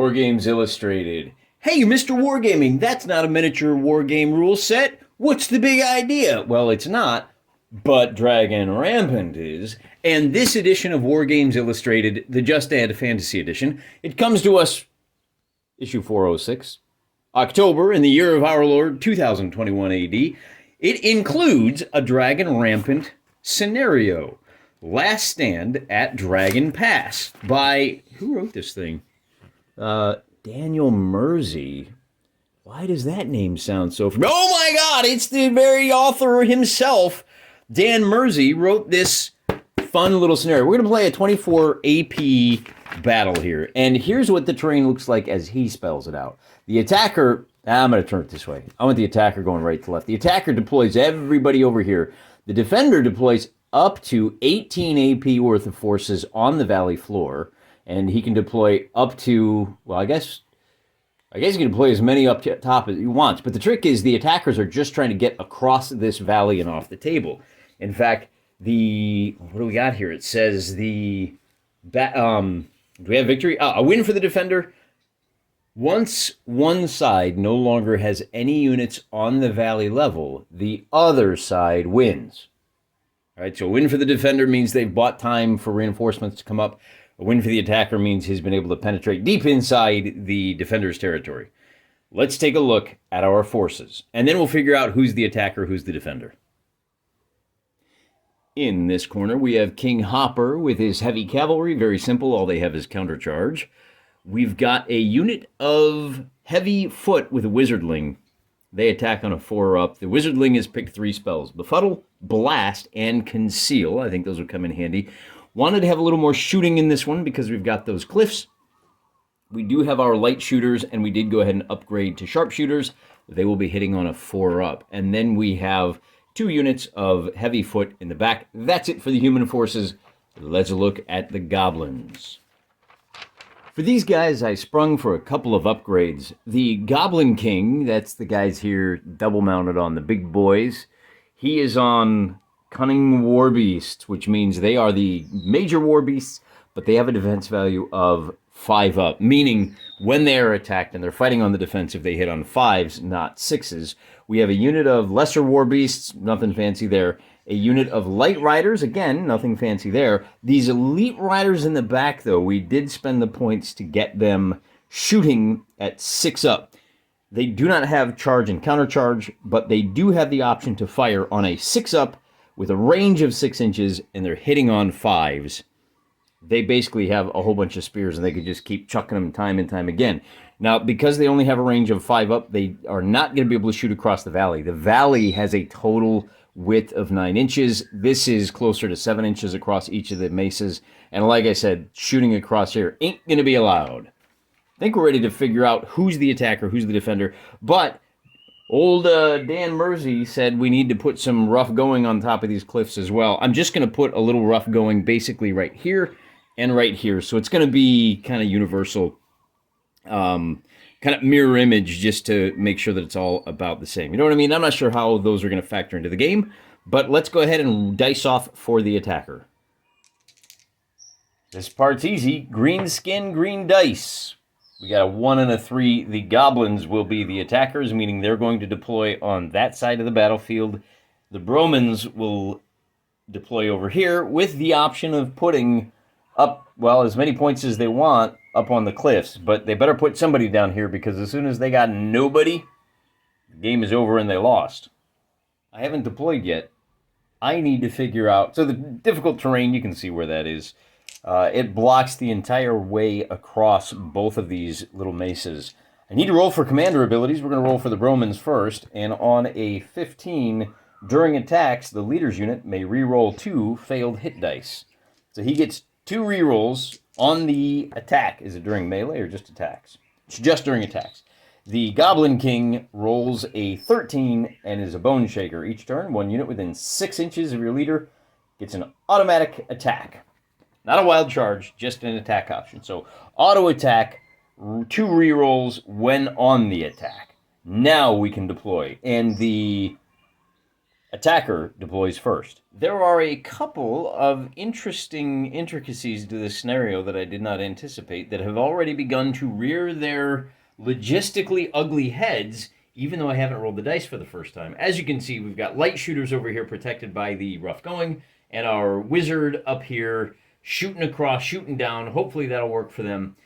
Wargames Illustrated. Hey, Mr. Wargaming, that's not a miniature wargame rule set. What's the big idea? Well, it's not, but Dragon Rampant is. And this edition of Wargames Illustrated, the Just Add Fantasy Edition, it comes to us, issue 406, October in the year of our Lord 2021 AD. It includes a Dragon Rampant scenario. Last Stand at Dragon Pass by, who wrote this thing? Daniel Mersey. Why does that name sound so familiar? Oh my God, it's the very author himself. Dan Mersey wrote this fun little scenario. We're going to play a 24 AP battle here. And here's what the terrain looks like as he spells it out. The attacker, I'm going to turn it this way. I want the attacker going right to left. The attacker deploys everybody over here. The defender deploys up to 18 AP worth of forces on the valley floor. And he can deploy up to, well, I guess he can deploy as many up top as he wants. But the trick is the attackers are just trying to get across this valley and off the table. In fact, what do we got here? It says do we have victory? A win for the defender. Once one side no longer has any units on the valley level, the other side wins. All right, so a win for the defender means they've bought time for reinforcements to come up. A win for the attacker means he's been able to penetrate deep inside the defender's territory. Let's take a look at our forces, and then we'll figure out who's the attacker, who's the defender. In this corner, we have King Hopper with his heavy cavalry. Very simple. All they have is countercharge. We've got a unit of heavy foot with a wizardling. They attack on a 4-up. The wizardling has picked 3 spells: Befuddle, Blast, and Conceal. I think those would come in handy. Wanted to have a little more shooting in this one because we've got those cliffs. We do have our light shooters, and we did go ahead and upgrade to sharpshooters. They will be hitting on a 4-up. And then we have 2 units of heavy foot in the back. That's it for the human forces. Let's look at the goblins. For these guys, I sprung for a couple of upgrades. The Goblin King, that's the guys here double mounted on the big boys. He is on Cunning War Beasts, which means they are the major war beasts, but they have a defense value of 5 up, meaning when they are attacked and they're fighting on the defensive, they hit on 5s, not 6s. We have a unit of lesser war beasts, nothing fancy there. A unit of light riders, again, nothing fancy there. These elite riders in the back, though, we did spend the points to get them shooting at 6 up. They do not have charge and countercharge, but they do have the option to fire on a 6 up with a range of 6 inches, and they're hitting on 5s. They basically have a whole bunch of spears, and they could just keep chucking them time and time again. Now, because they only have a range of 5 up, they are not going to be able to shoot across the valley. The valley has a total width of 9 inches. This is closer to 7 inches across each of the mesas. And like I said, shooting across here ain't going to be allowed. I think we're ready to figure out who's the attacker, who's the defender. But old Dan Mersey said we need to put some rough going on top of these cliffs as well. I'm just going to put a little rough going basically right here and right here. So it's going to be kind of universal, kind of mirror image, just to make sure that it's all about the same. You know what I mean? I'm not sure how those are going to factor into the game, but let's go ahead and dice off for the attacker. This part's easy. Green skin, green dice. We got a 1 and a 3. The goblins will be the attackers, meaning they're going to deploy on that side of the battlefield. The Bromans will deploy over here with the option of putting up, well, as many points as they want up on the cliffs. But they better put somebody down here, because as soon as they got nobody, the game is over and they lost. I haven't deployed yet. I need to figure out... So the difficult terrain, you can see where that is. It blocks the entire way across both of these little mesas. I need to roll for commander abilities. We're going to roll for the Bromans first. And on a 15, during attacks, the leader's unit may re-roll 2 failed hit dice. So he gets 2 re-rolls on the attack. Is it during melee or just attacks? It's just during attacks. The Goblin King rolls a 13 and is a bone shaker. Each turn, 1 unit within 6 inches of your leader gets an automatic attack. Not a wild charge, just an attack option. So auto attack, 2 rerolls when on the attack. Now we can deploy. And the attacker deploys first. There are a couple of interesting intricacies to this scenario that I did not anticipate that have already begun to rear their logistically ugly heads, even though I haven't rolled the dice for the first time. As you can see, we've got light shooters over here protected by the rough going, and our wizard up here shooting across, shooting down. Hopefully that'll work for them.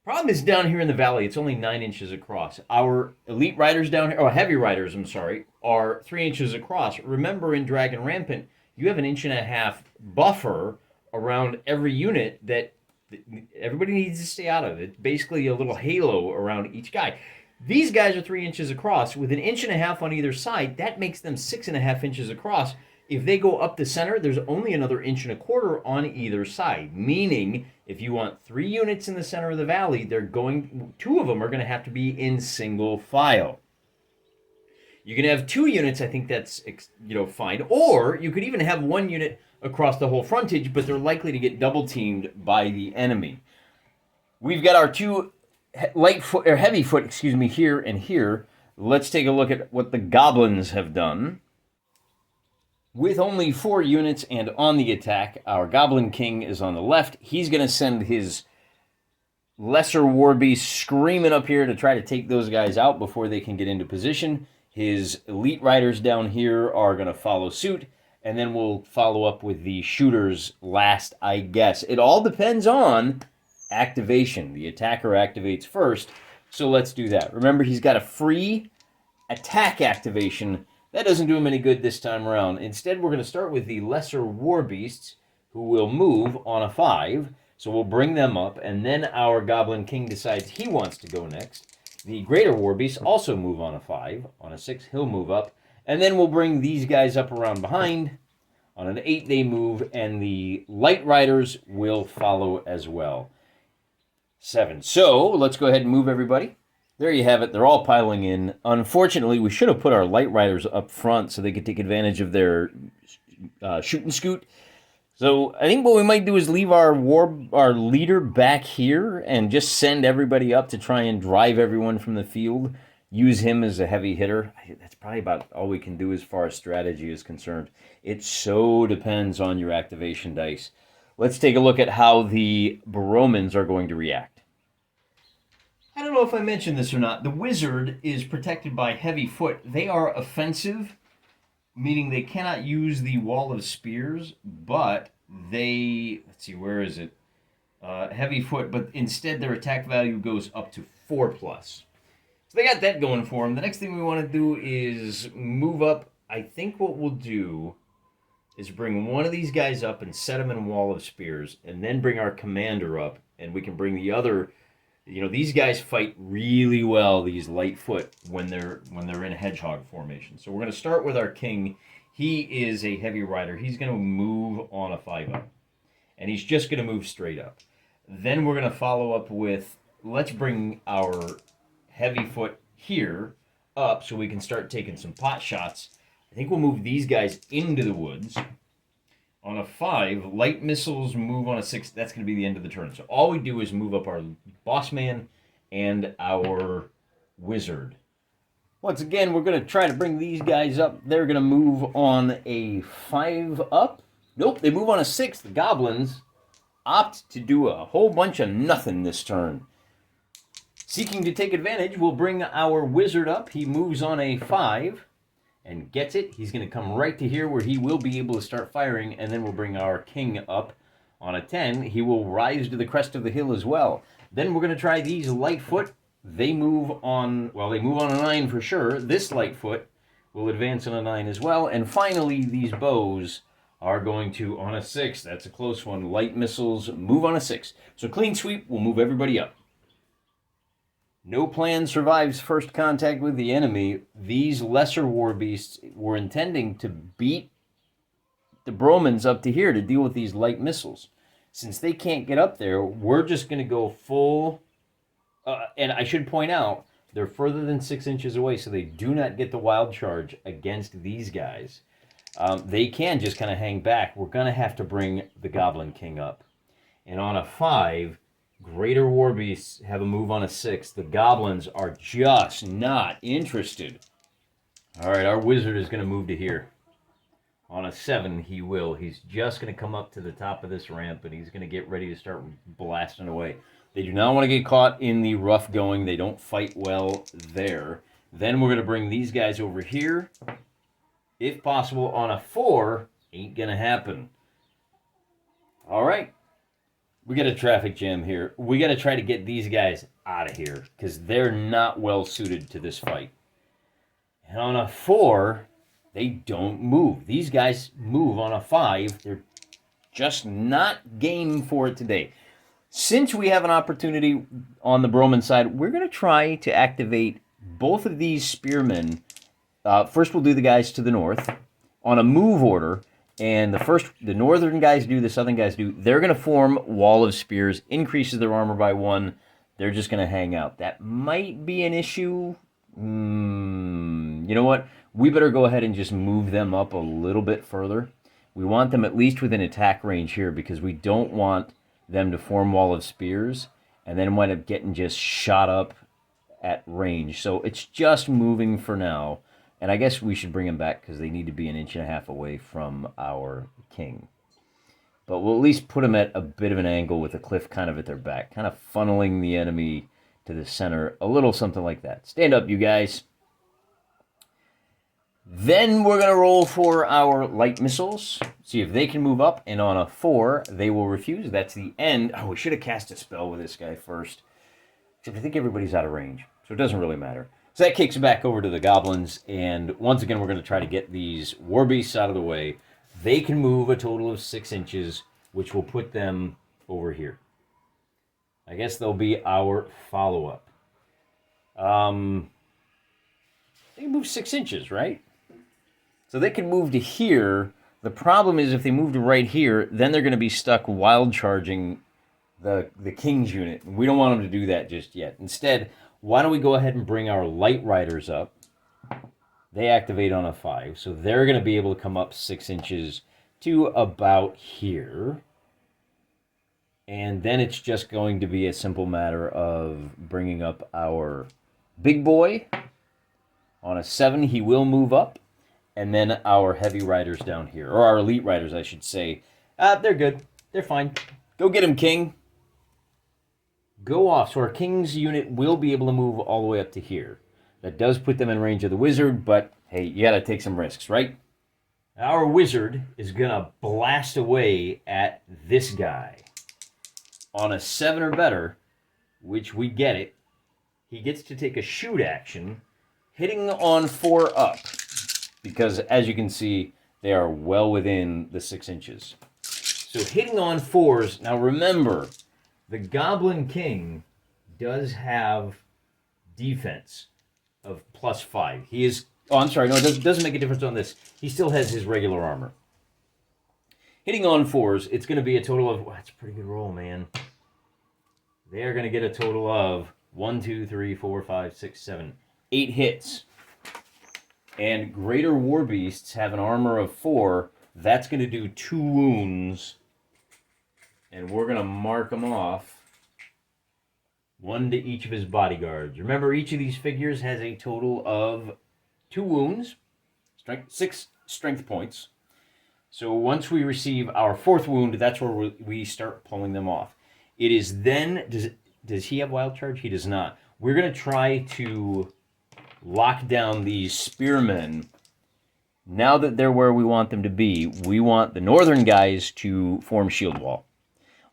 Problem is down here in the valley, it's only 9 inches across. Our elite riders down here, heavy riders, I'm sorry, are 3 inches across. Remember in Dragon Rampant, you have an 1.5 inch buffer around every unit that everybody needs to stay out of. It's basically a little halo around each guy. These guys are 3 inches across. With an 1.5 inches on either side, that makes them 6.5 inches across. If they go up the center, there's only another 1.25 inches on either side, meaning if you want 3 units in the center of the valley, 2 of them are going to have to be in single file. You can have 2 units, I think that's fine, or you could even have 1 unit across the whole frontage, but they're likely to get double teamed by the enemy. We've got our 2 heavy foot, here and here. Let's take a look at what the goblins have done. With only 4 units and on the attack, our Goblin King is on the left. He's going to send his lesser war beast screaming up here to try to take those guys out before they can get into position. His elite riders down here are going to follow suit, and then we'll follow up with the shooters last, I guess. It all depends on activation. The attacker activates first, so let's do that. Remember, he's got a free attack activation. That doesn't do him any good this time around. Instead, we're going to start with the lesser war beasts, who will move on a 5. So we'll bring them up, and then our Goblin King decides he wants to go next. The greater war beasts also move on a 5. On a 6, he'll move up. And then we'll bring these guys up around behind. On an 8, they move, and the light riders will follow as well. 7. So let's go ahead and move everybody. There you have it. They're all piling in. Unfortunately, we should have put our light riders up front so they could take advantage of their shoot and scoot. So I think what we might do is leave our leader back here and just send everybody up to try and drive everyone from the field. Use him as a heavy hitter. That's probably about all we can do as far as strategy is concerned. It so depends on your activation dice. Let's take a look at how the Baromans are going to react. I don't know if I mentioned this or not. The wizard is protected by heavy foot. They are offensive, meaning they cannot use the wall of spears, but they, let's see, where is it? Heavy foot, but instead their attack value goes up to 4+. So they got that going for them. The next thing we want to do is move up. I think what we'll do is bring one of these guys up and set them in wall of spears, and then bring our commander up, and we can bring the other. These guys fight really well, these light foot, when they're in a hedgehog formation. So we're going to start with our king. He is a heavy rider. He's going to move on a 5-up. And he's just going to move straight up. Then we're going to follow up with, let's bring our heavy foot here up so we can start taking some pot shots. I think we'll move these guys into the woods. On a 5, light missiles move on a 6. That's going to be the end of the turn. So all we do is move up our boss man and our wizard. Once again, we're going to try to bring these guys up. They're going to move on a 5-up. Nope, they move on a 6. The goblins opt to do a whole bunch of nothing this turn. Seeking to take advantage, we'll bring our wizard up. He moves on a 5. And gets it. He's going to come right to here where he will be able to start firing, and then we'll bring our king up on a 10. He will rise to the crest of the hill as well. Then we're going to try these Lightfoot. They move on, they move on a 9 for sure. This Lightfoot will advance on a 9 as well. And finally, these bows are going to, on a 6, that's a close one, light missiles move on a 6. So clean sweep will move everybody up. No plan survives first contact with the enemy. These lesser war beasts were intending to beat the Bromans up to here to deal with these light missiles. Since they can't get up there, we're just going to go full. And I should point out, they're further than 6 inches away, so they do not get the wild charge against these guys. They can just kind of hang back. We're going to have to bring the Goblin King up. And on a 5... Greater war beasts have a move on a 6. The goblins are just not interested. All right, our wizard is going to move to here. On a 7, he will. He's just going to come up to the top of this ramp, and he's going to get ready to start blasting away. They do not want to get caught in the rough going. They don't fight well there. Then we're going to bring these guys over here. If possible, on a 4, ain't going to happen. All right. We got a traffic jam here. We got to try to get these guys out of here because they're not well suited to this fight. And on a 4... they don't move. These guys move on a 5. They're just not game for it today. Since we have an opportunity on the Broman side, we're going to try to activate both of these spearmen. First, we'll do the guys to the north on a move order. And the northern guys do, the southern guys do. They're going to form wall of spears, increases their armor by 1. They're just going to hang out. That might be an issue. You know what? We better go ahead and just move them up a little bit further. We want them at least within attack range here because we don't want them to form wall of spears and then wind up getting just shot up at range. So it's just moving for now. And I guess we should bring them back because they need to be 1.5 inches away from our king. But we'll at least put them at a bit of an angle with a cliff kind of at their back, kind of funneling the enemy to the center, a little something like that. Stand up, you guys. Then we're going to roll for our light missiles, see if they can move up, and on a 4, they will refuse. That's the end. Oh, we should have cast a spell with this guy first. Except I think everybody's out of range, so it doesn't really matter. So that kicks back over to the goblins, and once again, we're going to try to get these war beasts out of the way. They can move a total of 6 inches, which will put them over here. I guess they'll be our follow-up. They can move 6 inches, right? So they can move to here. The problem is if they move to right here, then they're going to be stuck wild charging the king's unit. We don't want them to do that just yet. Instead, why don't we go ahead and bring our light riders up? They activate on a 5, so they're going to be able to come up 6 inches to about here. And then it's just going to be a simple matter of bringing up our big boy. On a 7, he will move up. And then our heavy riders down here, or our elite riders, I should say. They're good. They're fine. Go get him, king. Go off. So our king's unit will be able to move all the way up to here. That does put them in range of the wizard, but hey, you got to take some risks, right? Our wizard is going to blast away at this guy. On a 7 or better, which we get it, he gets to take a shoot action, hitting on 4 up. Because, as you can see, they are well within the 6 inches. So hitting on 4s. Now remember, the Goblin King does have defense of +5. He is... Oh, I'm sorry. No, it doesn't make a difference on this. He still has his regular armor. Hitting on 4s, it's going to be a total of... Wow, that's a pretty good roll, man. They are going to get a total of 1, 2, 3, 4, 5, 6, 7, 8 hits. And greater war beasts have an armor of 4. That's going to do 2 wounds. And we're going to mark them off. 1 to each of his bodyguards. Remember, each of these figures has a total of 2 wounds. 6 strength points. So once we receive our 4th wound, that's where we start pulling them off. It is then... Does he have wild charge? He does not. We're going to try to... lock down these spearmen. Now that they're where we want them to be, we want the northern guys to form shield wall.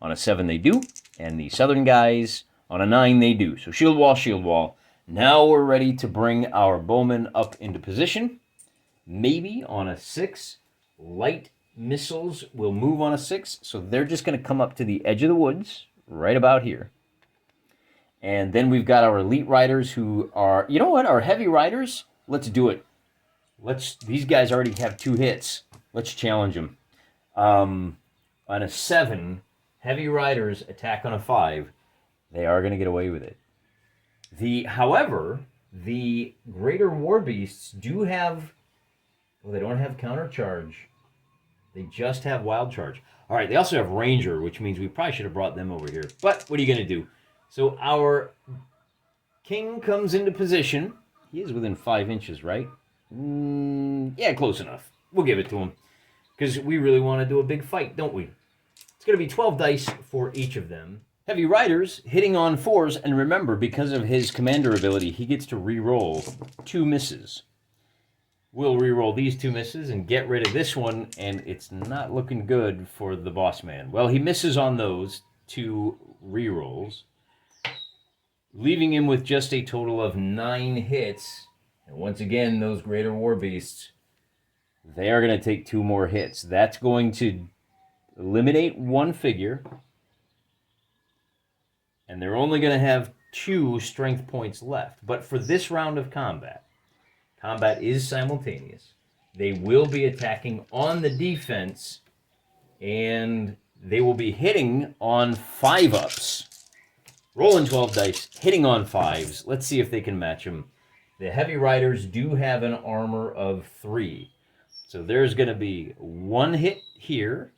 On a 7 they do, and the southern guys on a 9 they do. So shield wall, shield wall. Now we're ready to bring our bowmen up into position. Maybe on a 6, light missiles will move on a 6, so they're just going to come up to the edge of the woods, right about here. And then we've got our elite riders who are, you know what, our heavy riders, let's do it. These guys already have 2 hits. Let's challenge them. On a 7, heavy riders attack on a 5. They are going to get away with it. However, the greater war beasts do have, well, they don't have counter charge. They just have wild charge. All right, they also have ranger, which means we probably should have brought them over here. But what are you going to do? So our king comes into position. He is within 5 inches, right? Yeah, close enough. We'll give it to him. Because we really want to do a big fight, don't we? It's going to be 12 dice for each of them. Heavy Riders hitting on 4s, and remember, because of his commander ability, he gets to re-roll 2 misses. We'll re-roll these 2 misses and get rid of this one, and it's not looking good for the boss man. Well, he misses on those 2 re-rolls, leaving him with just a total of 9 hits. And once again, those Greater War Beasts, they are going to take 2 more hits. That's going to eliminate 1 figure, and they're only going to have 2 strength points left. But for this round of combat is simultaneous. They will be attacking on the defense, and they will be hitting on 5-ups. Rolling 12 dice, hitting on 5s. Let's see if they can match them. The Heavy Riders do have an armor of 3. So there's going to be 1 hit here,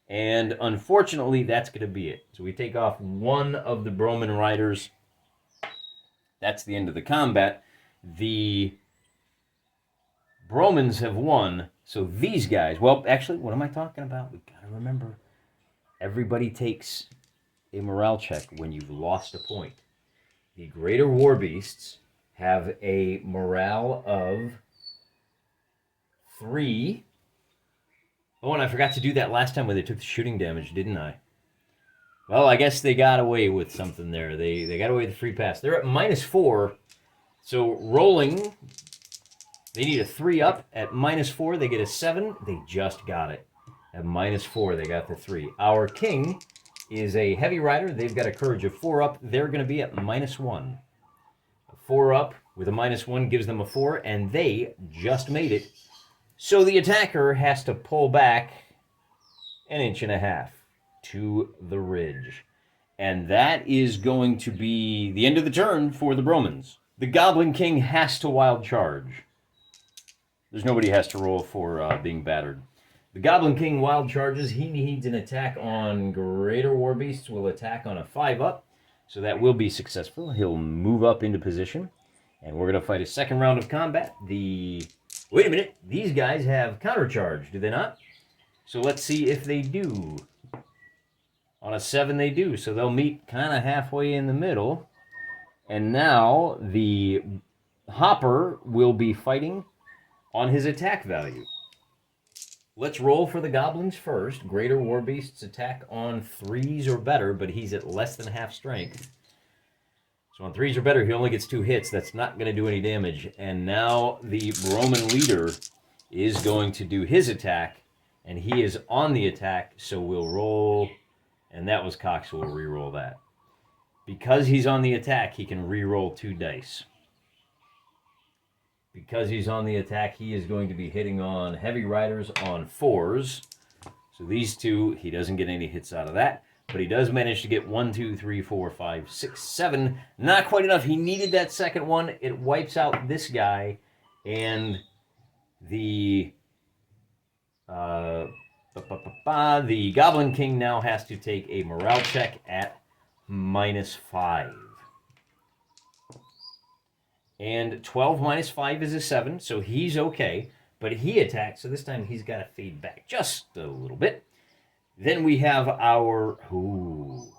and unfortunately, that's going to be it. So we take off 1 of the Broman Riders. That's the end of the combat. The Bromans have won, so these guys... Well, actually, what am I talking about? We've got to remember, everybody takes a morale check when you've lost a point. The Greater War Beasts have a morale of 3. Oh, and I forgot to do that last time when they took the shooting damage, didn't I? Well, I guess they got away with something there. They got away with the free pass. They're at -4, so rolling... They need a 3-up. At -4, they get a 7. They just got it. At -4, they got the 3. Our king is a Heavy Rider. They've got a courage of 4-up. They're going to be at -1. A 4-up with a -1 gives them a 4, and they just made it. So the attacker has to pull back 1.5 inches to the ridge. And that is going to be the end of the turn for the Bromans. The Goblin King has to wild charge. There's nobody has to roll for being battered. The Goblin King wild charges. He needs an attack on Greater War Beasts. Will attack on a 5-up. So that will be successful. He'll move up into position. And we're going to fight a second round of combat. Wait a minute. These guys have countercharge, do they not? So let's see if they do. On a 7, they do. So they'll meet kind of halfway in the middle. And now the Hopper will be fighting on his attack value. Let's roll for the goblins first. Greater War Beasts attack on 3s or better, but he's at less than half strength. So on 3s or better, he only gets 2 hits. That's not going to do any damage. And now the Roman leader is going to do his attack, and he is on the attack, so we'll roll, and that was cocked, so we'll re-roll that. Because he's on the attack, he can re-roll 2 dice. Because he's on the attack, he is going to be hitting on Heavy Riders on 4s. So these 2, he doesn't get any hits out of that. But he does manage to get 1, 2, 3, 4, 5, 6, 7. Not quite enough. He needed that second one. It wipes out this guy. And the Goblin King now has to take a morale check at -5. And 12 minus 5 is a 7, so he's okay. But he attacks, so this time he's got to fade back just a little bit. Then we have our... Ooh.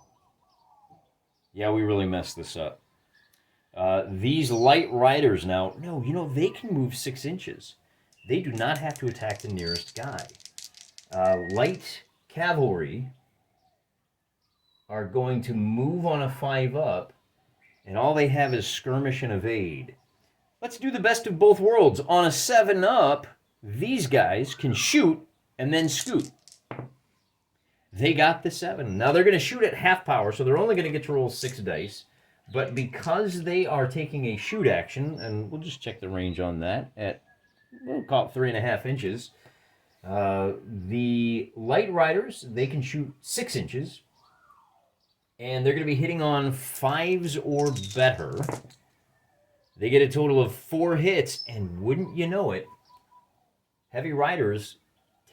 Yeah, we really messed this up. These light riders now... No, you know, they can move 6 inches. They do not have to attack the nearest guy. Light cavalry are going to move on a 5-up, and all they have is skirmish and evade. Let's do the best of both worlds. On a 7-up, these guys can shoot and then scoot. They got the 7. Now they're going to shoot at half power, so they're only going to get to roll 6 dice. But because they are taking a shoot action, and we'll just check the range on that at, we'll call it 3.5 inches. The light riders, they can shoot 6 inches. And they're going to be hitting on 5s or better. They get a total of 4 hits, and wouldn't you know it, Heavy Riders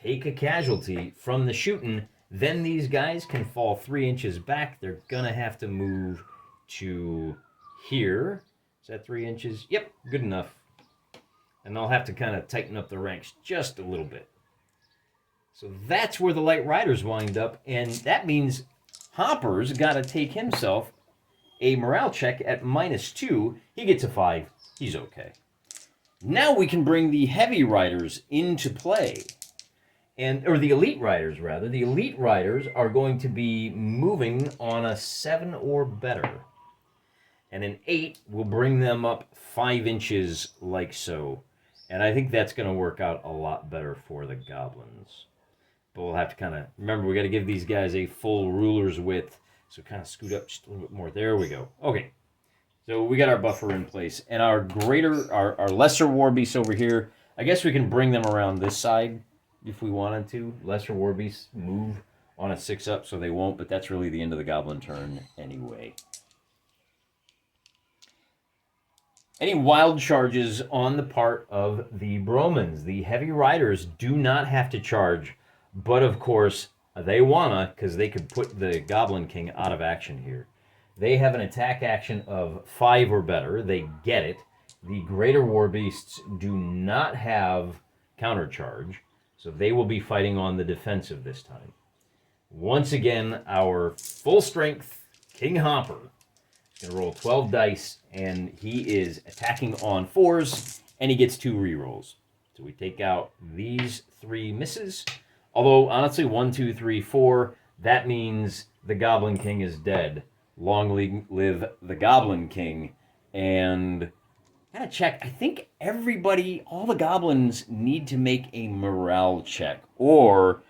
take a casualty from the shooting. Then these guys can fall 3 inches back. They're going to have to move to here. Is that 3 inches? Yep, good enough. And they'll have to kind of tighten up the ranks just a little bit. So that's where the light riders wind up, and that means Hopper's got to take himself a morale check at -2. He gets a 5. He's okay. Now we can bring the heavy riders into play. Or the elite riders, rather. The elite riders are going to be moving on a 7 or better. And an 8 will bring them up 5 inches like so. And I think that's going to work out a lot better for the goblins. But we'll have to kind of, remember, we got to give these guys a full ruler's width. So kind of scoot up just a little bit more. There we go. Okay. So we got our buffer in place. And our lesser war beasts over here, I guess we can bring them around this side if we wanted to. Lesser war beasts move on a 6-up, so they won't, but that's really the end of the goblin turn anyway. Any wild charges on the part of the Bromans? The heavy riders do not have to charge, but of course they wanna, because they could put the Goblin King out of action here. They have an attack action of 5 or better. They get it. The greater war beasts do not have countercharge, so they will be fighting on the defensive this time. Once again, our full strength King Hopper is going to roll 12 dice, and he is attacking on 4s, and he gets 2 rerolls. So we take out these 3 misses. Although, honestly, 1, 2, 3, 4, that means the Goblin King is dead. Long live the Goblin King. And I gotta check. I think everybody, all the goblins need to make a morale check. Or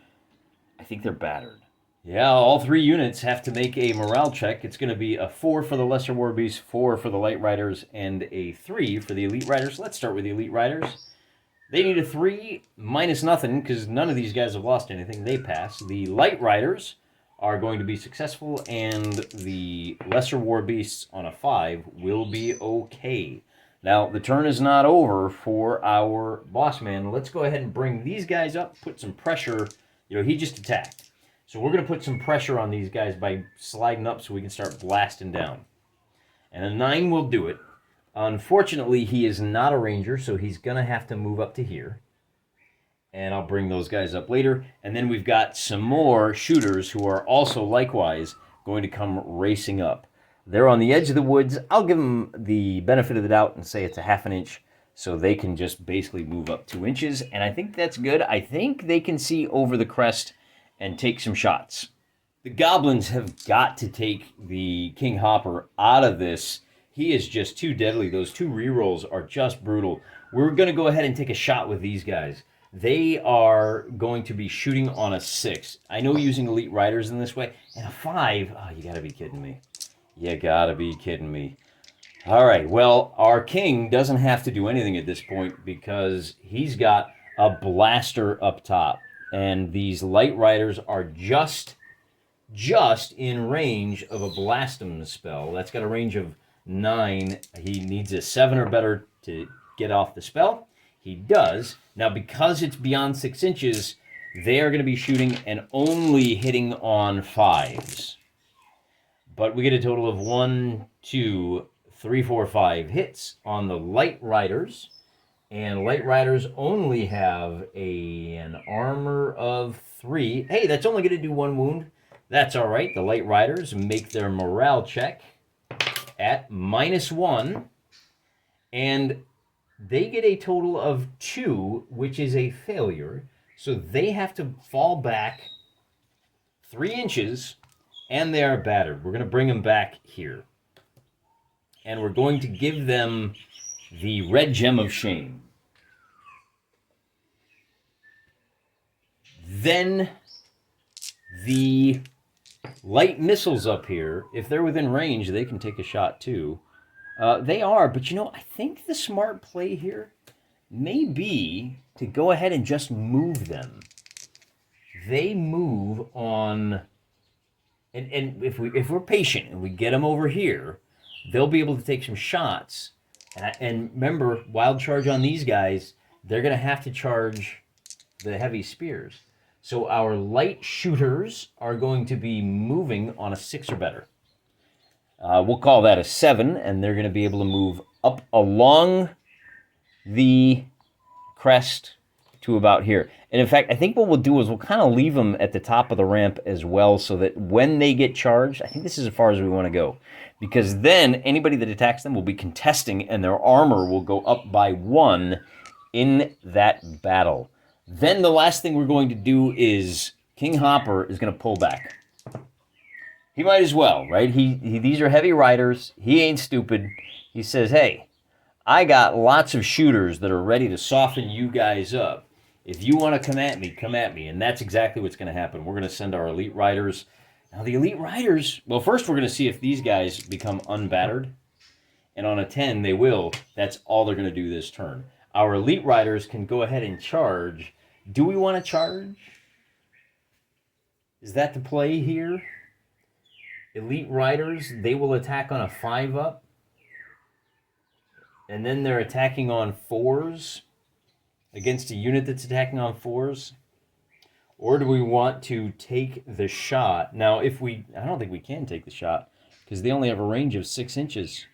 I think they're battered. Yeah, all 3 units have to make a morale check. It's going to be a 4 for the Lesser War Beasts, 4 for the Light Riders, and a 3 for the Elite Riders. Let's start with the Elite Riders. They need a 3 minus nothing because none of these guys have lost anything. They pass. The Light Riders are going to be successful, and the Lesser War Beasts on a 5 will be okay. Now, the turn is not over for our boss man. Let's go ahead and bring these guys up, put some pressure. You know, he just attacked. So we're going to put some pressure on these guys by sliding up so we can start blasting down. And a 9 will do it. Unfortunately, he is not a ranger, so he's going to have to move up to here. And I'll bring those guys up later. And then we've got some more shooters who are also likewise going to come racing up. They're on the edge of the woods. I'll give them the benefit of the doubt and say it's a ½ inch, so they can just basically move up 2 inches. And I think that's good. I think they can see over the crest and take some shots. The goblins have got to take the King Hopper out of this. He is just too deadly. Those 2 rerolls are just brutal. We're going to go ahead and take a shot with these guys. They are going to be shooting on a 6. I know using Elite Riders in this way. And a 5, oh, you got to be kidding me. You got to be kidding me. All right, well, our king doesn't have to do anything at this point because he's got a blaster up top. And these Light Riders are just in range of a Blastum spell. That's got a range of 9. He needs a 7 or better to get off the spell. He does. Now, because it's beyond 6 inches, they are going to be shooting and only hitting on 5s. But we get a total of 1, 2, 3, 4, 5 hits on the Light Riders. And Light Riders only have an armor of 3. Hey, that's only going to do 1 wound. That's all right. The Light Riders make their morale check at -1. And they get a total of 2, which is a failure. So they have to fall back 3 inches, and they are battered. We're going to bring them back here. And we're going to give them the Red Gem of Shame. Then the light missiles up here, if they're within range, they can take a shot too. They are, but you know, I think the smart play here may be to go ahead and just move them. They move on, and if we're patient and we get them over here, they'll be able to take some shots. And remember, wild charge on these guys, they're going to have to charge the heavy spears. So our light shooters are going to be moving on a 6 or better. We'll call that a 7, and they're going to be able to move up along the crest to about here. And in fact, I think what we'll do is we'll kind of leave them at the top of the ramp as well, so that when they get charged, I think this is as far as we want to go. Because then anybody that attacks them will be contesting, and their armor will go up by 1 in that battle. Then the last thing we're going to do is King Hopper is going to pull back. He might as well, right? These are heavy riders. He ain't stupid. He says, hey, I got lots of shooters that are ready to soften you guys up. If you want to come at me, come at me. And that's exactly what's going to happen. We're going to send our elite riders. Now, the elite riders, well, first we're going to see if these guys become unbattered. And on a 10, they will. That's all they're going to do this turn. Our elite riders can go ahead and charge. Do we want to charge? Is that the play here? Elite riders, they will attack on a 5-up. And then they're attacking on 4s against a unit that's attacking on 4s. Or do we want to take the shot? Now, I don't think we can take the shot, because they only have a range of 6 inches.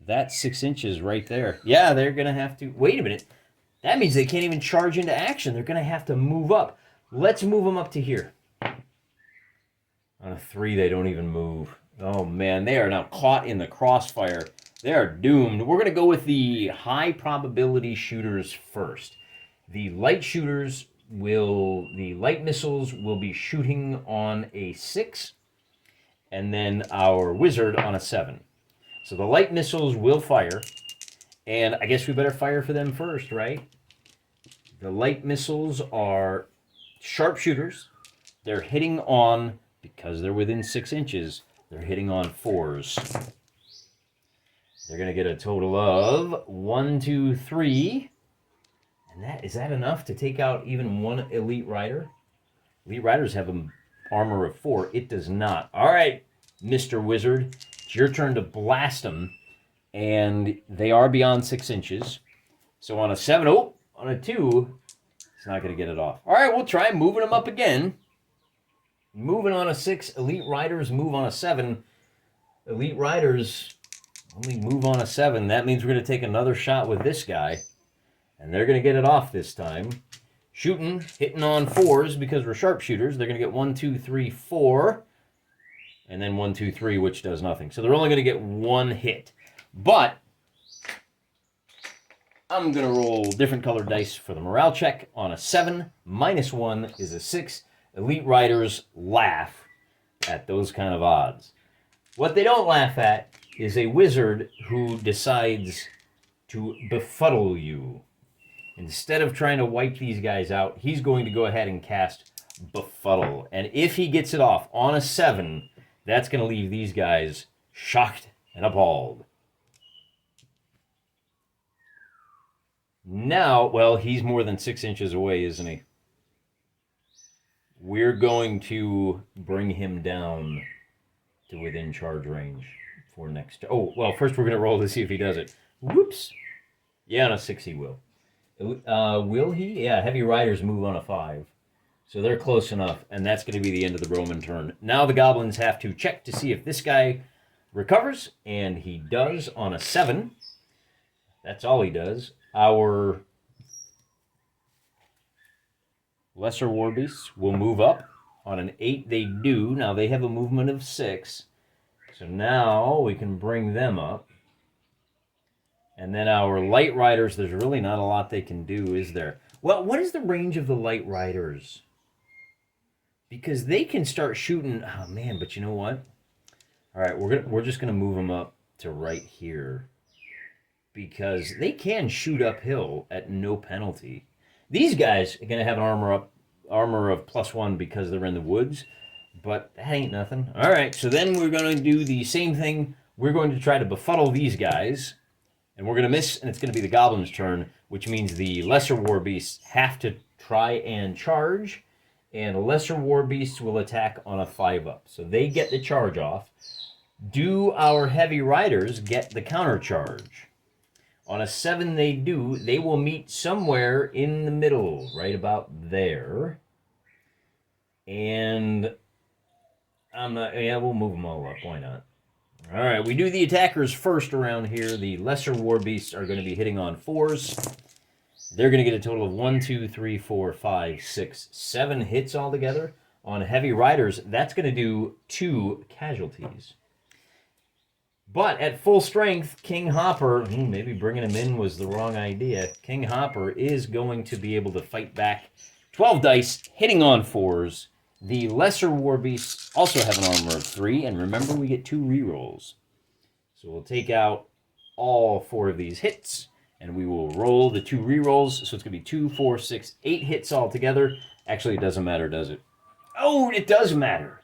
That's 6 inches right there. Yeah, they're going to have to... Wait a minute. That means they can't even charge into action. They're going to have to move up. Let's move them up to here. On a 3, they don't even move. Oh, man, they are now caught in the crossfire. They are doomed. We're going to go with the high probability shooters first. The light missiles will be shooting on a 6, and then our wizard on a 7. So the light missiles will fire, and I guess we better fire for them first, right? The light missiles are sharpshooters. They're hitting on, because they're within 6 inches, they're hitting on 4s. They're going to get a total of 1, 2, 3. And is that enough to take out even one elite rider? Elite riders have an armor of 4. It does not. All right, Mr. Wizard. It's your turn to blast them. And they are beyond 6 inches. So on a 7, on a 2, it's not going to get it off. All right, we'll try moving them up again. Moving on a 6, elite riders move on a 7. Elite riders only move on a 7. That means we're going to take another shot with this guy. And they're going to get it off this time. Hitting on 4s because we're sharpshooters. They're going to get 1, 2, 3, 4. And then 1, 2, 3, which does nothing. So they're only going to get 1 hit. But I'm going to roll different colored dice for the morale check. On a 7, -1 is a 6. Elite riders laugh at those kind of odds. What they don't laugh at is a wizard who decides to befuddle you. Instead of trying to wipe these guys out, he's going to go ahead and cast Befuddle. And if he gets it off on a 7, that's going to leave these guys shocked and appalled. Now, well, he's more than 6 inches away, isn't he? We're going to bring him down to within charge range for next... Oh, well, first we're going to roll to see if he does it. Whoops. Yeah, on a 6 he will. Will he? Yeah, heavy riders move on a 5. So they're close enough, and that's going to be the end of the Roman turn. Now the goblins have to check to see if this guy recovers, and he does on a 7. That's all he does. Our lesser war beasts will move up. On an 8 they do. Now they have a movement of 6. So now we can bring them up. And then our light riders, there's really not a lot they can do, is there? Well, what is the range of the light riders? Because they can start shooting... Oh, man, but you know what? All right, we're just going to move them up to right here. Because they can shoot uphill at no penalty. These guys are going to have an armor of +1 because they're in the woods. But that ain't nothing. All right, so then we're going to do the same thing. We're going to try to befuddle these guys. And we're going to miss, and it's going to be the goblins' turn, which means the lesser war beasts have to try and charge, and lesser war beasts will attack on a 5-up. So they get the charge off. Do our heavy riders get the counter charge? On a 7 they do. They will meet somewhere in the middle, right about there. And we'll move them all up. Why not? All right, we do the attackers first around here. The lesser war beasts are going to be hitting on 4s. They're going to get a total of 1, 2, 3, 4, 5, 6, 7 hits altogether. On heavy riders, that's going to do 2 casualties. But at full strength, King Hopper, maybe bringing him in was the wrong idea. King Hopper is going to be able to fight back 12 dice, hitting on 4s. The lesser war beasts also have an armor of 3, and remember, we get 2 rerolls. So we'll take out all 4 of these hits, and we will roll the 2 rerolls. So it's going to be 2, 4, 6, 8 hits altogether. Actually, it doesn't matter, does it? Oh, it does matter.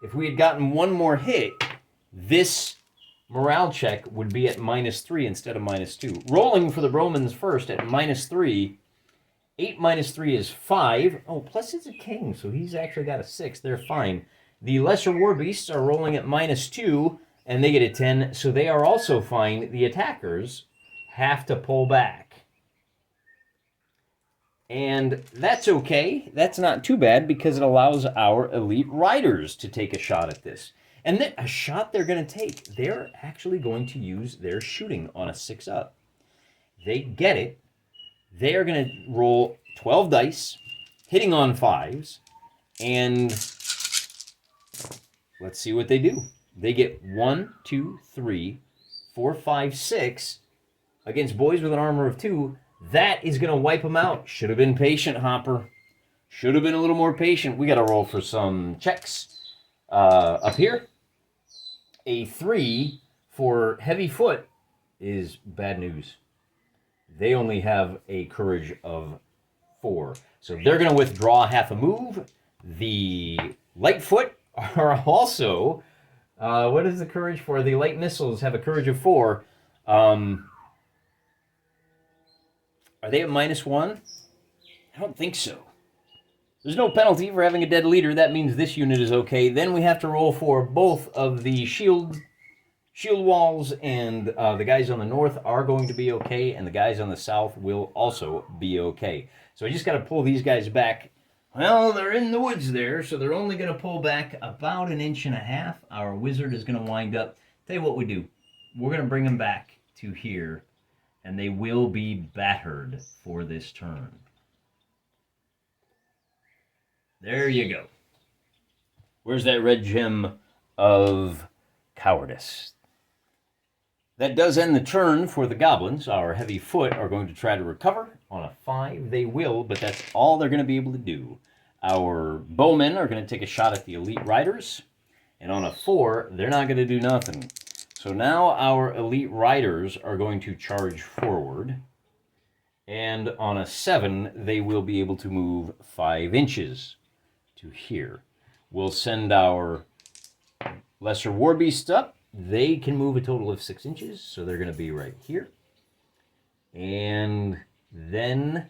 If we had gotten 1 more hit, this morale check would be at -3 instead of -2. Rolling for the Romans first at -3. 8 minus 3 is 5. Oh, plus it's a king, so he's actually got a 6. They're fine. The lesser war beasts are rolling at -2, and they get a 10, so they are also fine. The attackers have to pull back. And that's okay. That's not too bad, because it allows our elite riders to take a shot at this. And a shot they're going to take. They're actually going to use their shooting on a 6-up. They get it. They are going to roll 12 dice, hitting on 5s, and let's see what they do. They get 1, 2, 3, 4, 5, 6 against boys with an armor of 2. That is going to wipe them out. Should have been patient, Hopper. Should have been a little more patient. We got to roll for some checks. Up here, a 3 for heavy foot is bad news. They only have a courage of 4. So they're going to withdraw half a move. The Lightfoot are also... what is the courage for? The light missiles have a courage of 4. Are they at -1? I don't think so. There's no penalty for having a dead leader. That means this unit is okay. Then we have to roll for both of the shield walls, and the guys on the north are going to be okay, and the guys on the south will also be okay. So I just got to pull these guys back. Well, they're in the woods there, so they're only going to pull back about 1.5 inches. Our wizard is going to wind up. Tell you what we do. We're going to bring them back to here, and they will be battered for this turn. There you go. Where's that red gem of cowardice? That does end the turn for the goblins. Our heavy foot are going to try to recover. On a 5, they will, but that's all they're going to be able to do. Our bowmen are going to take a shot at the elite riders. And on a 4, they're not going to do nothing. So now our elite riders are going to charge forward. And on a 7, they will be able to move 5 inches to here. We'll send our lesser war beasts up. They can move a total of 6 inches, so they're going to be right here. And then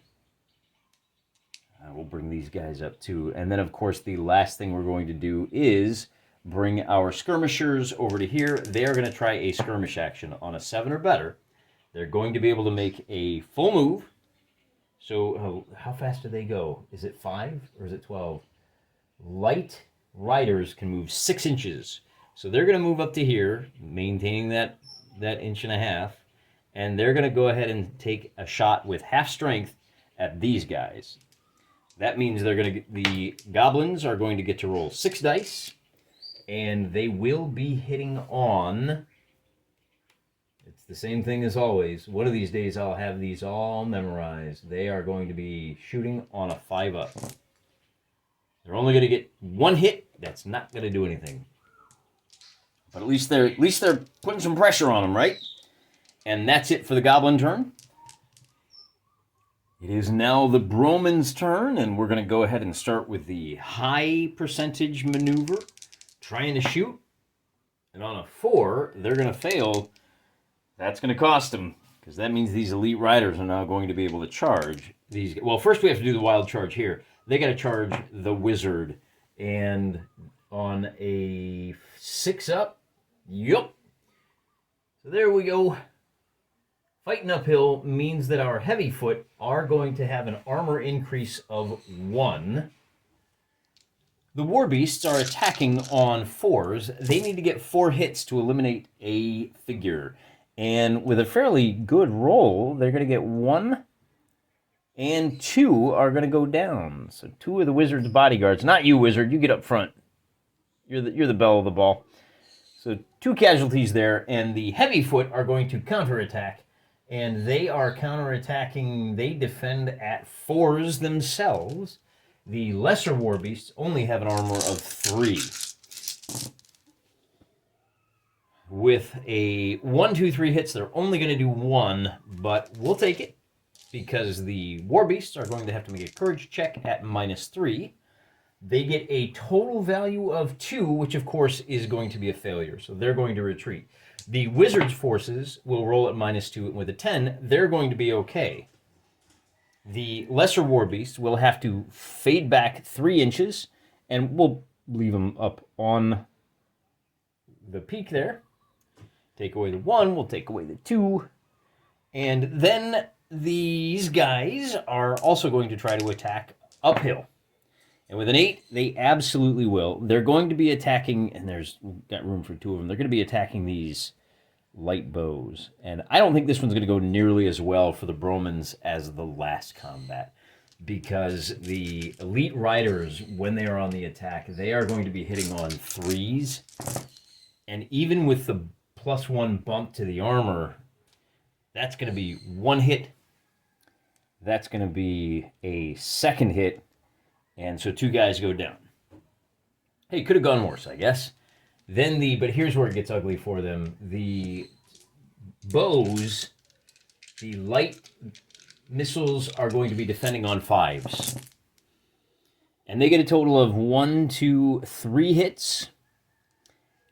we'll bring these guys up too. And then, of course, the last thing we're going to do is bring our skirmishers over to here. They are going to try a skirmish action on a 7 or better. They're going to be able to make a full move. So how fast do they go? Is it 5 or is it 12? Light riders can move 6 inches. So they're going to move up to here, maintaining that 1.5 inches, and they're going to go ahead and take a shot with half strength at these guys. That means the goblins are going to get to roll 6 dice, and they will be hitting on... It's the same thing as always. One of these days I'll have these all memorized. They are going to be shooting on a 5-up. They're only going to get 1 hit. That's not going to do anything. But at least they're putting some pressure on them, right? And that's it for the goblin turn. It is now the Broman's turn, and we're going to go ahead and start with the high percentage maneuver, trying to shoot. And on a 4, they're going to fail. That's going to cost them, because that means these elite riders are now going to be able to charge these. Well, first we have to do the wild charge here. They got to charge the wizard, and on a 6-up, yup. So there we go. Fighting uphill means that our heavy foot are going to have an armor increase of 1. The war beasts are attacking on 4s. They need to get 4 hits to eliminate a figure. And with a fairly good roll, they're going to get 1, And 2 are going to go down. So 2 of the wizard's bodyguards. Not you, wizard. You get up front. You're the belle of the ball. So 2 casualties there, and the heavy foot are going to counterattack. And they are counterattacking. They defend at 4s themselves. The lesser war beasts only have an armor of 3. With a 1, 2, 3 hits, they're only going to do 1, but we'll take it because the war beasts are going to have to make a courage check at -3. They get a total value of 2, which of course is going to be a failure, so they're going to retreat. The wizard's forces will roll at -2, and with a 10, they're going to be okay. The lesser war beasts will have to fade back 3 inches, and we'll leave them up on the peak there. Take away the 1, we'll take away the 2, and then these guys are also going to try to attack uphill. And with an 8, they absolutely will. They're going to be attacking, and there's got room for 2 of them. They're going to be attacking these light bows. And I don't think this one's going to go nearly as well for the Bromans as the last combat, because the elite riders, when they are on the attack, they are going to be hitting on 3s. And even with the +1 bump to the armor, that's going to be 1 hit. That's going to be a 2nd hit. And so 2 guys go down. Hey, could have gone worse, I guess. But here's where it gets ugly for them. The bows, the light missiles are going to be defending on 5s. And they get a total of 1, 2, 3 hits.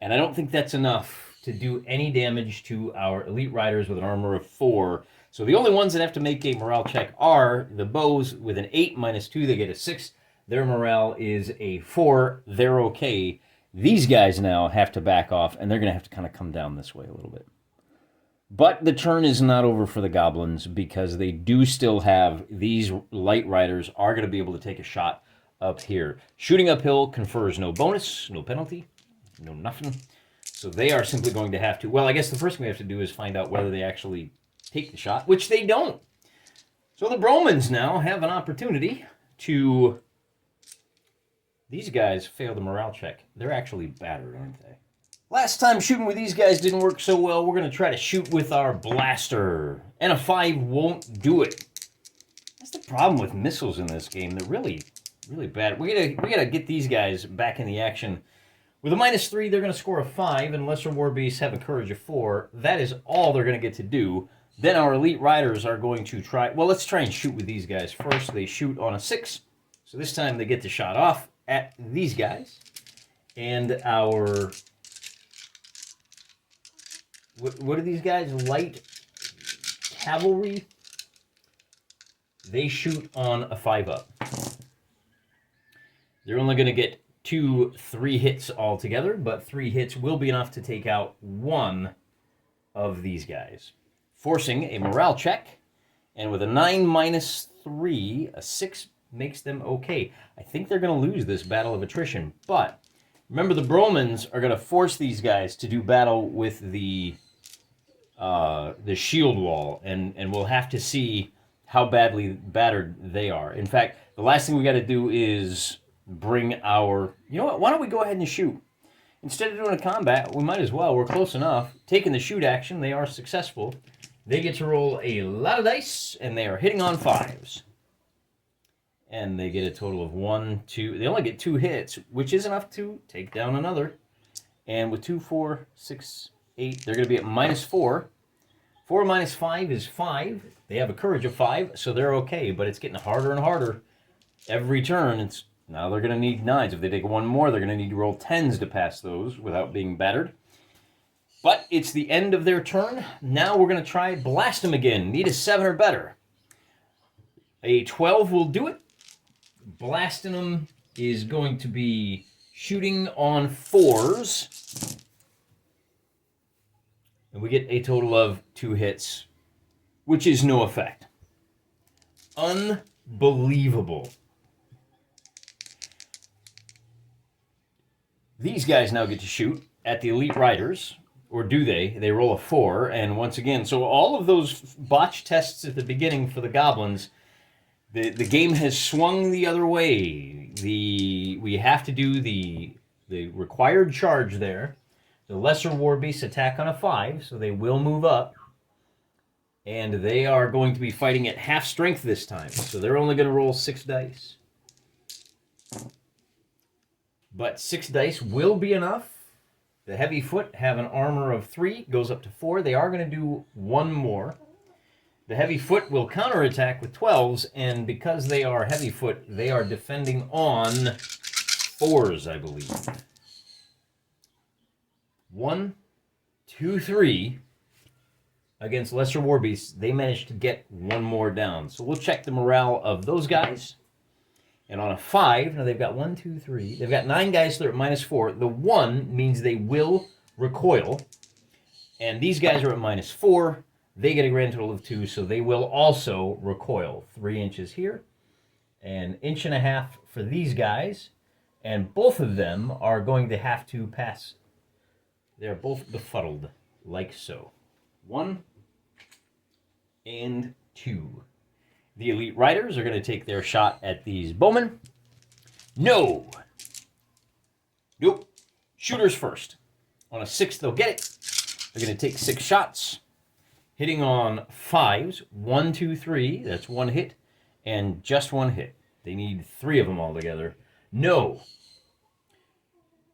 And I don't think that's enough to do any damage to our elite riders with an armor of 4. So the only ones that have to make a morale check are the bows with an 8 -2, they get a 6. Their morale is a 4. They're okay. These guys now have to back off, and they're going to have to kind of come down this way a little bit. But the turn is not over for the goblins, because they do still have, these light riders are going to be able to take a shot up here. Shooting uphill confers no bonus, no penalty, no nothing. So they are simply going to have to, well, I guess the first thing we have to do is find out whether they actually take the shot, which they don't. So the Bromans now have an opportunity to... These guys fail the morale check. They're actually battered, aren't they? Last time shooting with these guys didn't work so well. We're going to try to shoot with our blaster. And a 5 won't do it. That's the problem with missiles in this game. They're really, really bad. We gotta get these guys back in the action. With a -3, they're going to score a 5, and lesser war beasts have a courage of 4. That is all they're going to get to do. Then our elite riders are going to try... Well, let's try and shoot with these guys first. They shoot on a 6. So this time they get the shot off at these guys. And our... What are these guys? Light cavalry? They shoot on a 5-up. They're only going to get 2 3 hits altogether, but 3 hits will be enough to take out 1 of these guys, forcing a morale check. And with a 9 -3, a 6 makes them okay. I think they're going to lose this battle of attrition, but remember, the Bromans are going to force these guys to do battle with the shield wall, and we'll have to see how badly battered they are. In fact, the last thing we got to do is bring our... You know what? Why don't we go ahead and shoot? Instead of doing a combat, we might as well. We're close enough. Taking the shoot action, they are successful. They get to roll a lot of dice, and they are hitting on 5s. And they get a total of 1, 2... They only get 2 hits, which is enough to take down another. And with 2, 4, 6, 8, they're going to be at -4. 4 minus 5 is 5. They have a courage of 5, so they're okay. But it's getting harder and harder every turn. Now they're going to need 9s. If they take 1 more, they're going to need to roll 10s to pass those without being battered. But it's the end of their turn. Now we're going to try blast them again. Need a 7 or better. A 12 will do it. Blasting them is going to be shooting on 4s. And we get a total of 2 hits, which is no effect. Unbelievable. These guys now get to shoot at the elite riders, or do they? They roll a 4, and once again, so all of those botch tests at the beginning for the goblins, The game has swung the other way. We have to do the required charge there. The lesser war beasts attack on a 5, so they will move up. And they are going to be fighting at half strength this time, so they're only going to roll 6 dice. But 6 dice will be enough. The heavy foot have an armor of 3, goes up to 4. They are going to do 1 more. The heavy foot will counterattack with 12s, and because they are heavy foot, they are defending on 4s, I believe. 1, 2, 3. Against lesser war beasts, they managed to get 1 more down. So we'll check the morale of those guys. And on a 5, now they've got 1, 2, 3. They've got 9 guys, so they're at -4. The 1 means they will recoil. And these guys are at -4. They get a grand total of 2, so they will also recoil. 3 inches here. And 1.5 inches for these guys. And both of them are going to have to pass. They're both befuddled, like so. 1 and 2. The elite riders are going to take their shot at these bowmen. No. Nope. Shooters first. On a 6, they'll get it. They're going to take 6 shots. Hitting on 5s. 1, 2, 3. That's 1 hit. And just 1 hit. They need 3 of them all together. No.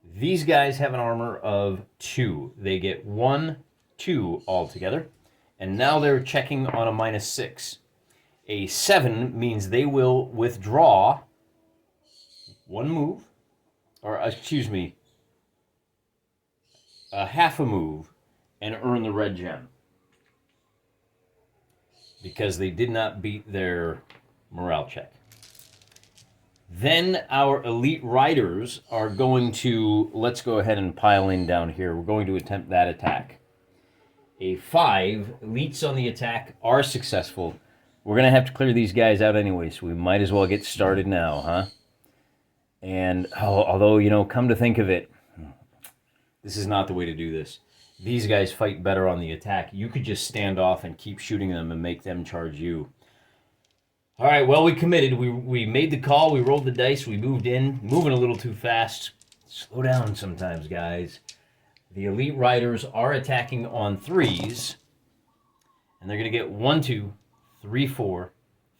These guys have an armor of 2. They get 1, 2 altogether. And now they're checking on a -6. A 7 means they will withdraw 1 move, or excuse me, a half a move, and earn the red gem. Because they did not beat their morale check. Then our elite riders are going to, let's go ahead and pile in down here. We're going to attempt that attack. A 5, elites on the attack are successful. We're going to have to clear these guys out anyway, so we might as well get started now, huh? And although, you know, come to think of it, this is not the way to do this. These guys fight better on the attack. You could just stand off and keep shooting them and make them charge you. All right, well, we committed. We made the call. We rolled the dice. We moved in. Moving a little too fast. Slow down sometimes, guys. The elite riders are attacking on 3s. And they're going to get 1, 2, 3, 4,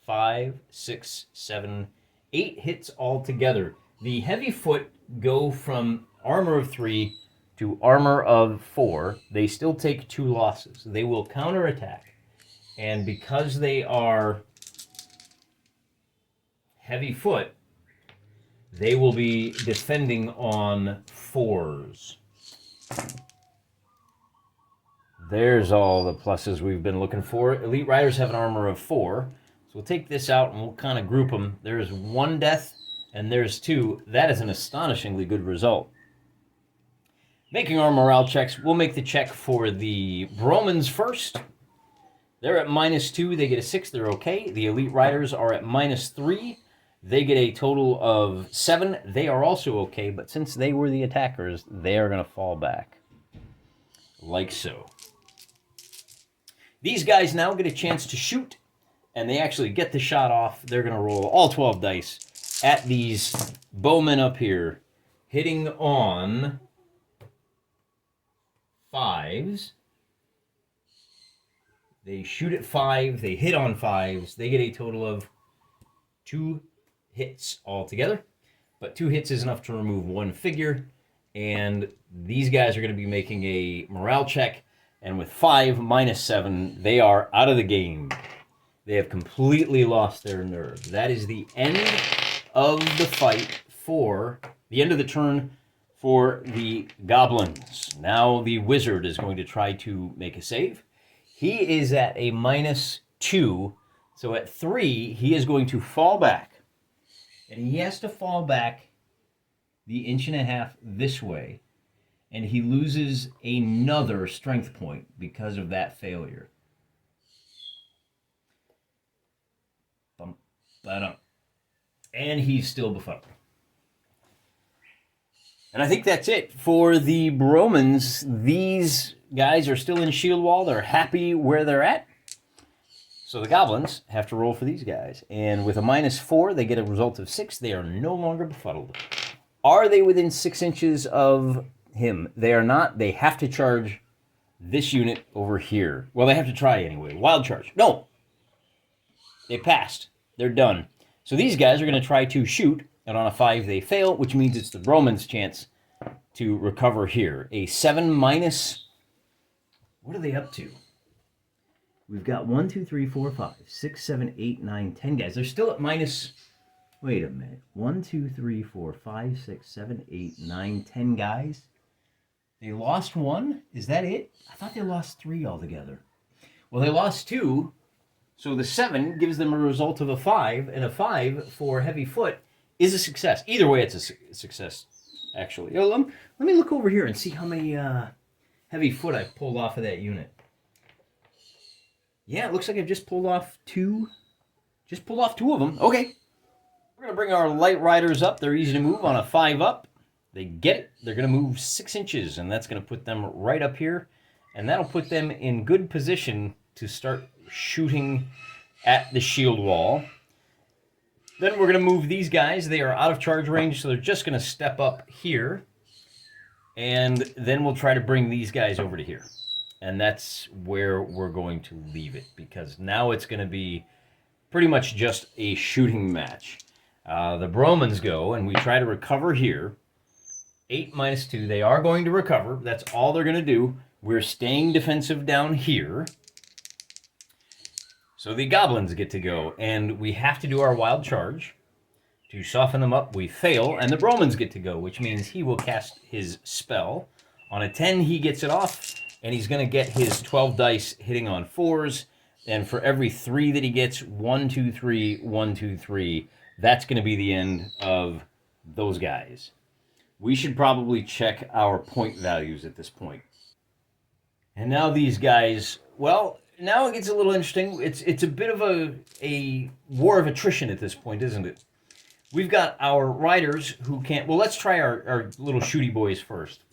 5, 6, 7, 8 hits altogether. The heavy foot go from armor of 3 to armor of 4. They still take 2 losses. They will counterattack. And because they are heavy foot, they will be defending on 4s. There's all the pluses we've been looking for. Elite Riders have an armor of 4. So we'll take this out and we'll kind of group them. There's 1 death and there's 2. That is an astonishingly good result. Making our morale checks, we'll make the check for the Bromans first. They're at -2. They get a 6. They're okay. The Elite Riders are at -3. They get a total of 7. They are also okay, but since they were the attackers, they are going to fall back. Like so. These guys now get a chance to shoot, and they actually get the shot off. They're going to roll all 12 dice at these bowmen up here, hitting on 5s. They shoot at 5. They hit on 5s. They get a total of 2 hits altogether. But 2 hits is enough to remove 1 figure. And these guys are going to be making a morale check. And with 5 -7, they are out of the game. They have completely lost their nerve. That is the end of the fight for the end of the turn for the goblins. Now the wizard is going to try to make a save. He is at a -2. So at 3, he is going to fall back. And he has to fall back the 1.5 inches this way. And he loses another strength point because of that failure. Bum, ba-dum. And he's still befuddled. And I think that's it for the Bromans. These guys are still in shield wall. They're happy where they're at. So the goblins have to roll for these guys. And with a -4, they get a result of 6. They are no longer befuddled. Are they within 6 inches of him? They are not. They have to charge this unit over here. Well, they have to try anyway. Wild charge. No. They passed. They're done. So these guys are going to try to shoot, and on a 5 they fail, which means it's the Romans' chance to recover here. A 7 minus... What are they up to? We've got 1, 2, 3, 4, 5, 6, 7, 8, 9, 10 guys. They're still at minus... Wait a minute. 1, 2, 3, 4, 5, 6, 7, 8, 9, 10 guys? They lost 1? Is that it? I thought they lost 3 altogether. Well, they lost 2, so the 7 gives them a result of a 5, and a 5 for heavy foot is a success. Either way, it's a success, actually. Oh, let me look over here and see how many heavy foot I've pulled off of that unit. Yeah, it looks like I've just pulled off 2. Just pulled off 2 of them. Okay. We're going to bring our light riders up. They're easy to move on a 5 up. They get it. They're going to move 6 inches, and that's going to put them right up here. And that'll put them in good position to start shooting at the shield wall. Then we're going to move these guys. They are out of charge range, so they're just going to step up here. And then we'll try to bring these guys over to here. And that's where we're going to leave it, because now it's going to be pretty much just a shooting match. The Bromans go, and we try to recover here. 8 minus 2. They are going to recover. That's all they're going to do. We're staying defensive down here. So the goblins get to go, and we have to do our wild charge to soften them up. We fail, and the Bromans get to go, which means he will cast his spell. On a 10, he gets it off, and he's going to get his 12 dice hitting on 4s. And for every 3 that he gets, 1, 2, 3, 1, 2, 3, that's going to be the end of those guys. We should probably check our point values at this point. And now these guys, well, now it gets a little interesting. It's a bit of a war of attrition at this point, isn't it? We've got our riders who can't... Well, let's try our little shooty boys first.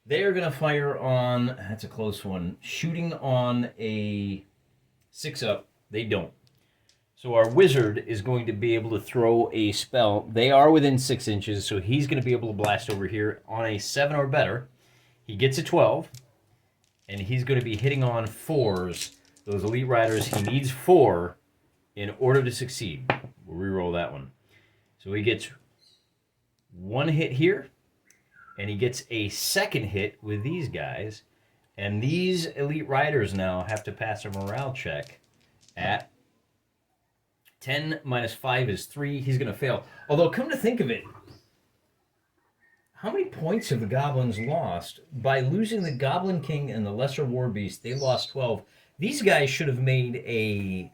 They are going to fire on... That's a close one. Shooting on a 6-up. They don't. So our wizard is going to be able to throw a spell. They are within 6 inches, so he's going to be able to blast over here on a 7 or better. He gets a 12, and he's going to be hitting on 4s. Those elite riders, he needs 4 in order to succeed. We'll re-roll that one. So he gets 1 hit here, and he gets a 2nd hit with these guys. And these elite riders now have to pass a morale check at 10 minus 5 is 3. He's going to fail. Although, come to think of it, how many points have the goblins lost? By losing the Goblin King and the Lesser War Beast, they lost 12. These guys should have made a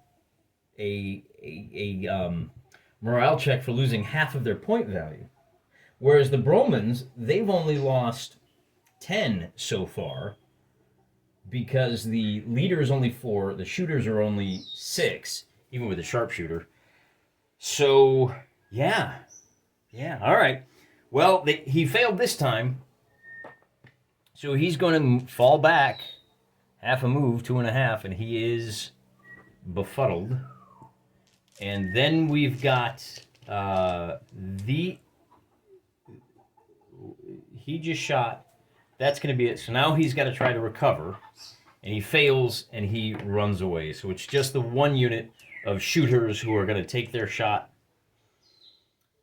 morale check for losing half of their point value. Whereas the Bromans, they've only lost 10 so far, because the leader is only 4, the shooters are only 6, even with a sharpshooter. So, yeah, all right. Well, he failed this time, so he's going to fall back half a move, 2.5, and he is befuddled. And then we've got he just shot. That's going to be it. So now he's got to try to recover, and he fails, and he runs away. So it's just the 1 unit of shooters who are going to take their shot.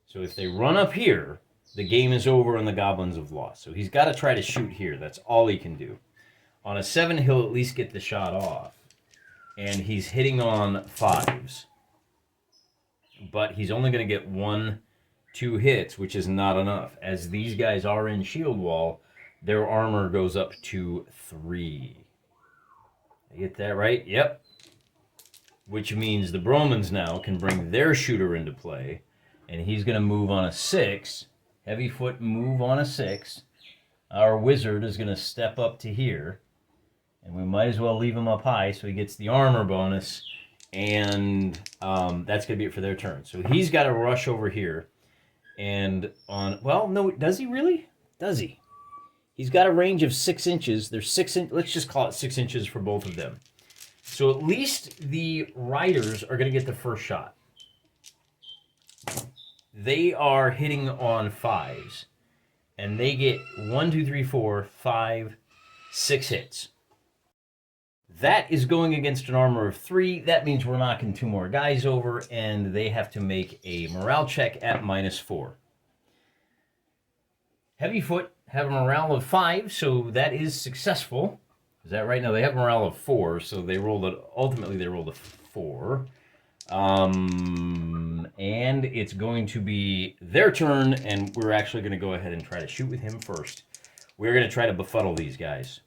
So if they run up here, the game is over and the goblins have lost. So he's got to try to shoot here. That's all he can do. On a 7, he'll at least get the shot off. And he's hitting on 5s. But he's only going to get 1, 2 hits, which is not enough. As these guys are in shield wall, their armor goes up to 3. I get that right? Yep. Which means the Bromans now can bring their shooter into play, and he's going to move on a 6. Heavy foot move on a 6. Our wizard is going to step up to here, and we might as well leave him up high so he gets the armor bonus, and that's going to be it for their turn. So he's got to rush over here, and on... Well, no, does he really? Does he? He's got a range of 6 inches. There's 6 inches. Let's just call it 6 inches for both of them. So at least the riders are going to get the first shot. They are hitting on 5s. And they get 1, 2, 3, 4, 5, 6 hits. That is going against an armor of 3. That means we're knocking 2 more guys over, and they have to make a morale check at -4. Heavyfoot have a morale of 5, so that is successful. Is that right? No, they have a morale of 4, so they rolled it. Ultimately, they rolled a 4. And it's going to be their turn, and we're actually going to go ahead and try to shoot with him first. We're going to try to befuddle these guys.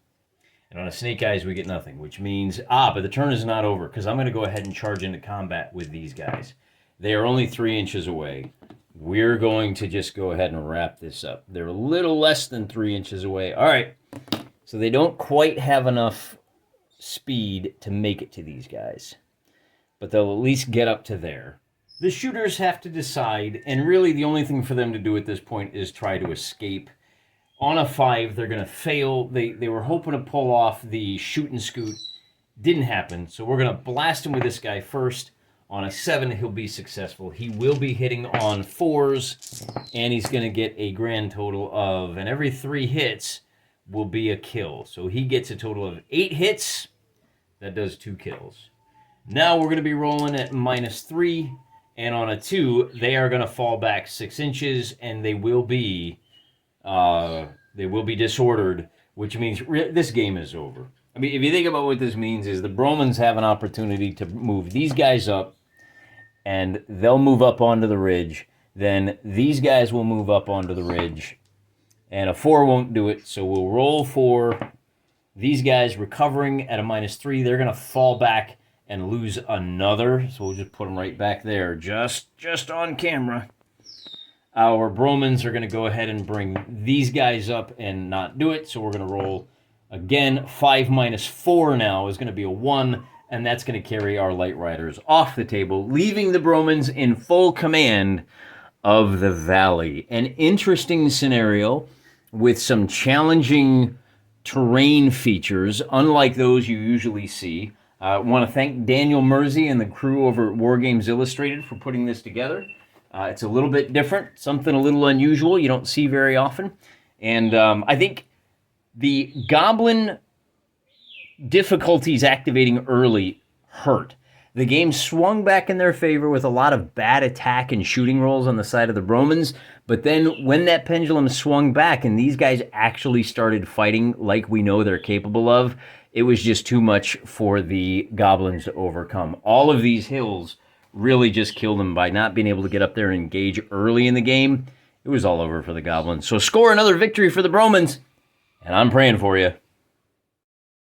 And on a snake eyes, we get nothing, which means, but the turn is not over, because I'm going to go ahead and charge into combat with these guys. They are only 3 inches away. We're going to just go ahead and wrap this up. They're a little less than 3 inches away. All right. So they don't quite have enough speed to make it to these guys, but they'll at least get up to there. The shooters have to decide, and really the only thing for them to do at this point is try to escape. On a 5, they're going to fail. They were hoping to pull off the shoot and scoot. Didn't happen, so we're going to blast him with this guy first. On a 7, he'll be successful. He will be hitting on 4s, and he's going to get a grand total of, and every 3 hits will be a kill. So he gets a total of 8 hits. That does 2 kills. Now we're going to be rolling at -3, and on a 2, they are going to fall back 6 inches, and they will be disordered, which means this game is over. I mean, if you think about what this means, is the Bromans have an opportunity to move these guys up, and they'll move up onto the ridge. Then these guys will move up onto the ridge, and a 4 won't do it, so we'll roll for these guys recovering at a -3. They're going to fall back and lose another, so we'll just put them right back there, just on camera. Our Bromans are going to go ahead and bring these guys up and not do it, so we're going to roll again. 5 - 4 now is going to be a 1, and that's going to carry our light riders off the table, leaving the Bromans in full command of the valley. An interesting scenario with some challenging terrain features, unlike those you usually see. I want to thank Daniel Mersey and the crew over at Wargames Illustrated for putting this together. It's a little bit different, something a little unusual you don't see very often. And I think the Goblin difficulties activating early hurt. The game swung back in their favor with a lot of bad attack and shooting rolls on the side of the Bromans, but then when that pendulum swung back and these guys actually started fighting like we know they're capable of, it was just too much for the Goblins to overcome. All of these hills really just killed them by not being able to get up there and engage early in the game. It was all over for the Goblins. So score another victory for the Bromans, and I'm praying for you.